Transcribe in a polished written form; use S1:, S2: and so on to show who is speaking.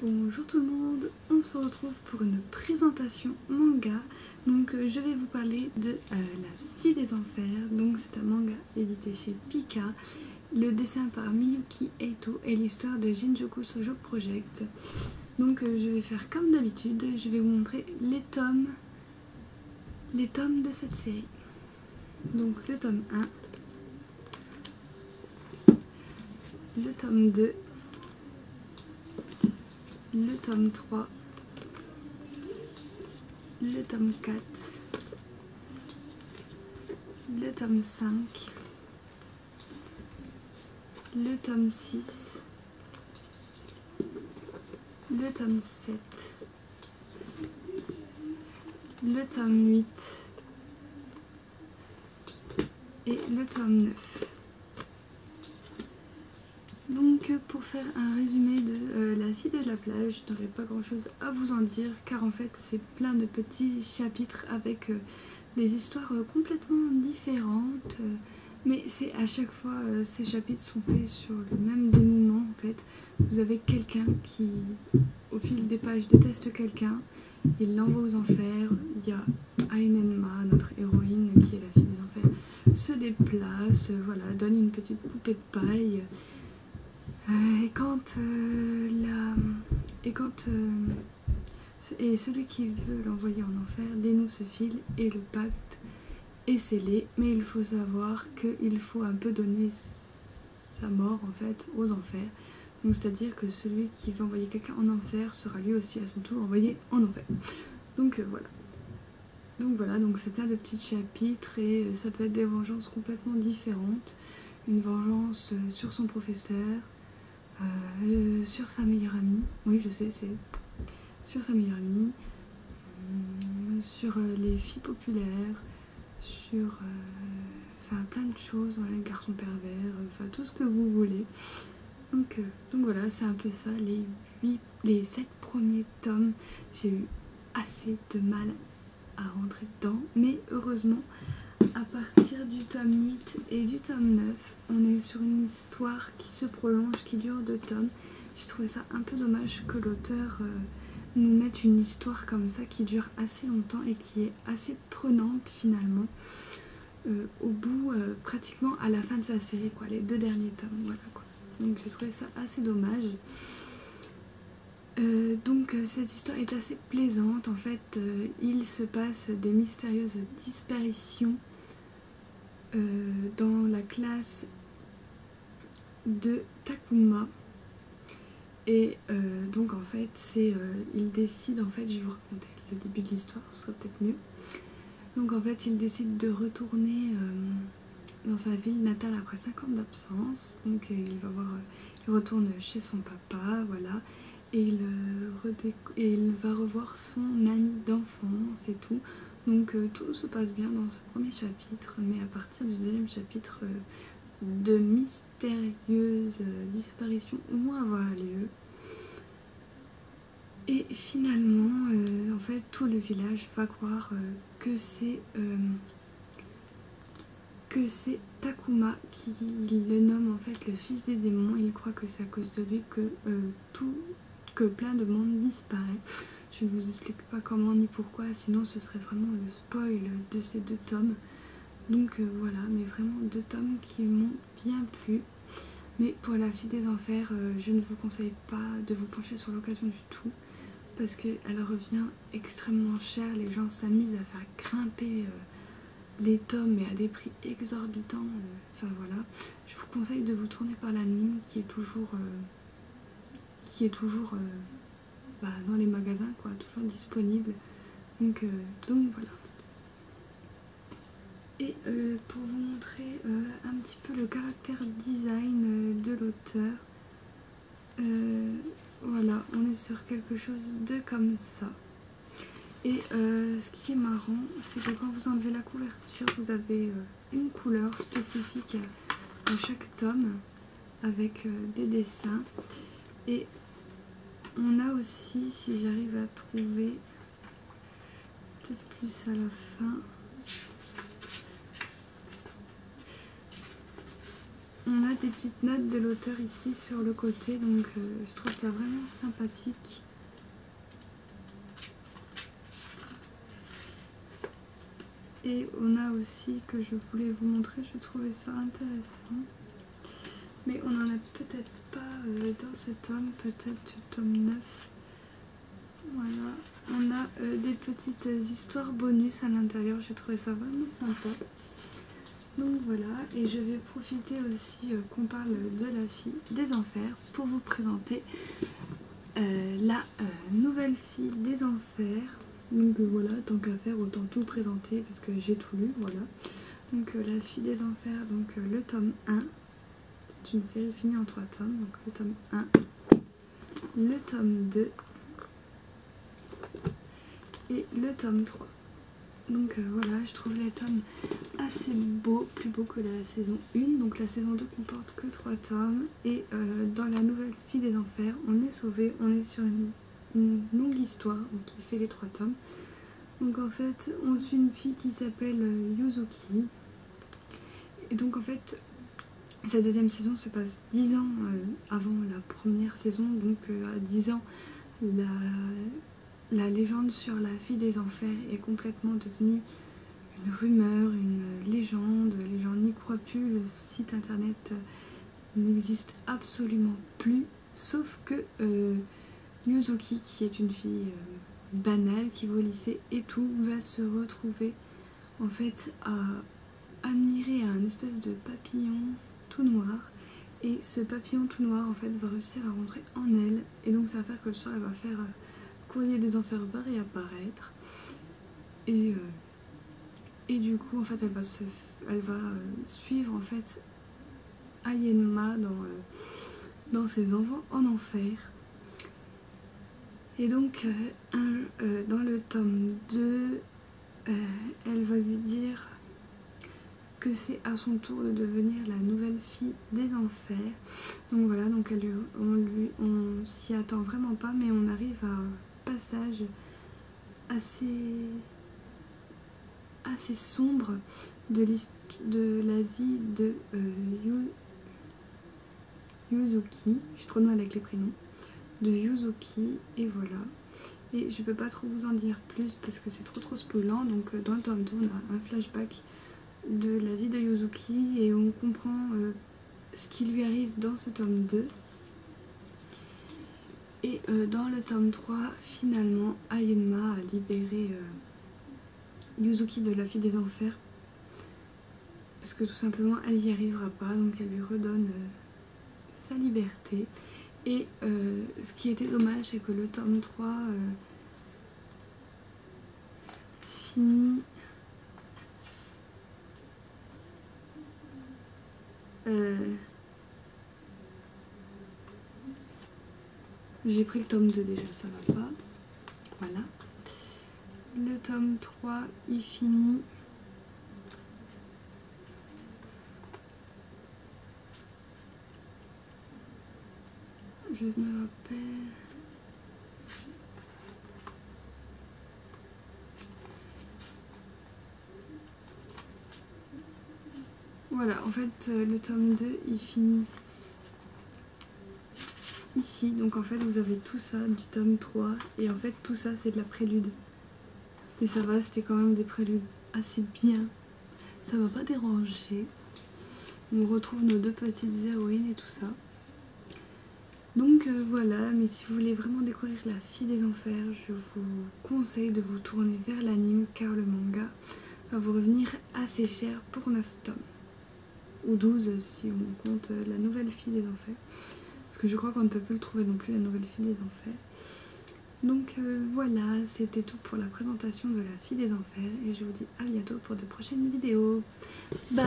S1: Bonjour tout le monde, on se retrouve pour une présentation manga. Donc je vais vous parler de La Fille des Enfers. Donc c'est un manga édité chez Pika. Le dessin par Miyuki Eito et l'histoire de Shinjuku Shoujo Project. Donc je vais faire comme d'habitude, je vais vous montrer les tomes de cette série. Donc le tome 1, le tome 2, le tome 3, le tome 4, le tome 5, le tome 6, le tome 7, le tome 8 et le tome 9. Donc pour faire un résumé de La Fille de la plage, je n'aurai pas grand chose à vous en dire car en fait c'est plein de petits chapitres avec des histoires complètement différentes, mais c'est à chaque fois ces chapitres sont faits sur le même dénouement en fait. Vous avez quelqu'un qui au fil des pages déteste quelqu'un, il l'envoie aux enfers, il y a Ainenma, notre héroïne qui est la fille des enfers, se déplace, voilà, donne une petite poupée de paille. Et celui qui veut l'envoyer en enfer dénoue ce fil et le pacte est scellé, mais il faut savoir qu'il faut un peu donner sa mort en fait aux enfers. Donc c'est-à-dire que celui qui veut envoyer quelqu'un en enfer sera lui aussi à son tour envoyé en enfer. Donc voilà. Donc c'est plein de petits chapitres et ça peut être des vengeances complètement différentes. Une vengeance sur son professeur, sur sa meilleure amie, oui je sais, c'est sur sa meilleure amie, sur les filles populaires, sur plein de choses, les garçons pervers, tout ce que vous voulez. Donc voilà, c'est un peu ça, les 7 premiers tomes, j'ai eu assez de mal à rentrer dedans, mais heureusement, à partir du tome 8 et du tome 9, on est sur une histoire qui se prolonge, qui dure 2 tomes. J'ai trouvé ça un peu dommage que l'auteur nous mette une histoire comme ça qui dure assez longtemps et qui est assez prenante finalement. Au bout, pratiquement à la fin de sa série, quoi, les 2 derniers tomes, voilà quoi. Donc j'ai trouvé ça assez dommage. Donc cette histoire est assez plaisante, en fait il se passe des mystérieuses disparitions dans la classe de Takuma. Et donc en fait il décide, en fait je vais vous raconter le début de l'histoire, ce sera peut-être mieux. Donc en fait il décide de retourner dans sa ville natale après 5 ans d'absence. Donc il retourne chez son papa, voilà, et il va revoir son ami d'enfance et tout. Donc tout se passe bien dans ce premier chapitre, mais à partir du deuxième chapitre, de mystérieuses disparitions vont avoir lieu. Et finalement, en fait, tout le village va croire que c'est Takuma qui le nomme en fait le fils du démon. Il croit que c'est à cause de lui que plein de monde disparaît. Je ne vous explique pas comment ni pourquoi, sinon ce serait vraiment le spoil de ces 2 tomes. Donc voilà, mais vraiment 2 tomes qui m'ont bien plu. Mais pour La Fille des Enfers, je ne vous conseille pas de vous pencher sur l'occasion du tout, parce qu'elle revient extrêmement cher. Les gens s'amusent à faire grimper les tomes, mais à des prix exorbitants. Enfin voilà, je vous conseille de vous tourner par l'anime qui est toujours dans les magasins, quoi, toujours disponible. Donc voilà. Et pour vous montrer un petit peu le caractère design de l'auteur, voilà, on est sur quelque chose de comme ça. Et ce qui est marrant, c'est que quand vous enlevez la couverture, vous avez une couleur spécifique à chaque tome avec des dessins. Et on a aussi, si j'arrive à trouver peut-être plus à la fin, on a des petites notes de l'auteur ici sur le côté, donc je trouve ça vraiment sympathique. Et on a aussi, que je voulais vous montrer, je trouvais ça intéressant. Mais on n'en a peut-être pas dans ce tome, peut-être du tome 9. Voilà, on a des petites histoires bonus à l'intérieur, j'ai trouvé ça vraiment sympa. Donc voilà, et je vais profiter aussi qu'on parle de la fille des enfers pour vous présenter la nouvelle fille des enfers. Donc voilà, tant qu'à faire, autant tout présenter parce que j'ai tout lu, voilà. Donc la fille des enfers, donc le tome 1. C'est une série finie en 3 tomes, donc le tome 1, le tome 2 et le tome 3. Donc voilà, je trouve les tomes assez beaux, plus beaux que la saison 1. Donc la saison 2 comporte que 3 tomes. Et dans la nouvelle fille des enfers, on est sauvé, on est sur une longue histoire qui fait les 3 tomes. Donc en fait, on suit une fille qui s'appelle Yuzuki. Et donc en fait, sa deuxième saison se passe 10 ans avant la première saison. Donc à 10 ans, la légende sur la fille des enfers est complètement devenue une rumeur, une légende. Les gens n'y croient plus, le site internet n'existe absolument plus. Sauf que Yuzuki, qui est une fille banale, qui va au lycée et tout, va se retrouver en fait à admirer un espèce de papillon tout noir. Et ce papillon tout noir en fait va réussir à rentrer en elle. Et donc ça va faire que le soir elle va faire Courrier des enfers va réapparaître. Et du coup en fait elle va suivre en fait Ayenma dans ses enfants en enfer. Et donc dans le tome 2 elle va lui dire que c'est à son tour de devenir la nouvelle fille des enfers. Donc voilà, donc on s'y attend vraiment pas, mais on arrive à un passage assez sombre de la vie de Yuzuki. Je suis trop nulle avec les prénoms. De Yuzuki, et voilà. Et je peux pas trop vous en dire plus parce que c'est trop spoilant. Donc dans le tome 2 on a un flashback de la vie de Yuzuki et on comprend ce qui lui arrive dans ce tome 2. Et dans le tome 3, finalement, Ayenma a libéré Yuzuki de la fille des enfers. Parce que tout simplement, elle n'y arrivera pas, donc elle lui redonne sa liberté. Et ce qui était dommage, c'est que le tome 3 finit... J'ai pris le tome 2 déjà, ça va pas. Voilà. Le tome 3, il finit. Je me rappelle. Voilà, en fait, le tome 2, il finit ici. Donc en fait, vous avez tout ça du tome 3. Et en fait, tout ça, c'est de la prélude. Et ça va, c'était quand même des préludes assez bien. Ça va pas déranger. On retrouve nos 2 petites héroïnes et tout ça. Donc voilà, mais si vous voulez vraiment découvrir la fille des enfers, je vous conseille de vous tourner vers l'anime car le manga va vous revenir assez cher pour 9 tomes. Ou 12 si on compte la nouvelle fille des enfers. Parce que je crois qu'on ne peut plus le trouver non plus, la nouvelle fille des enfers. Donc voilà, c'était tout pour la présentation de la fille des enfers. Et je vous dis à bientôt pour de prochaines vidéos. Bye!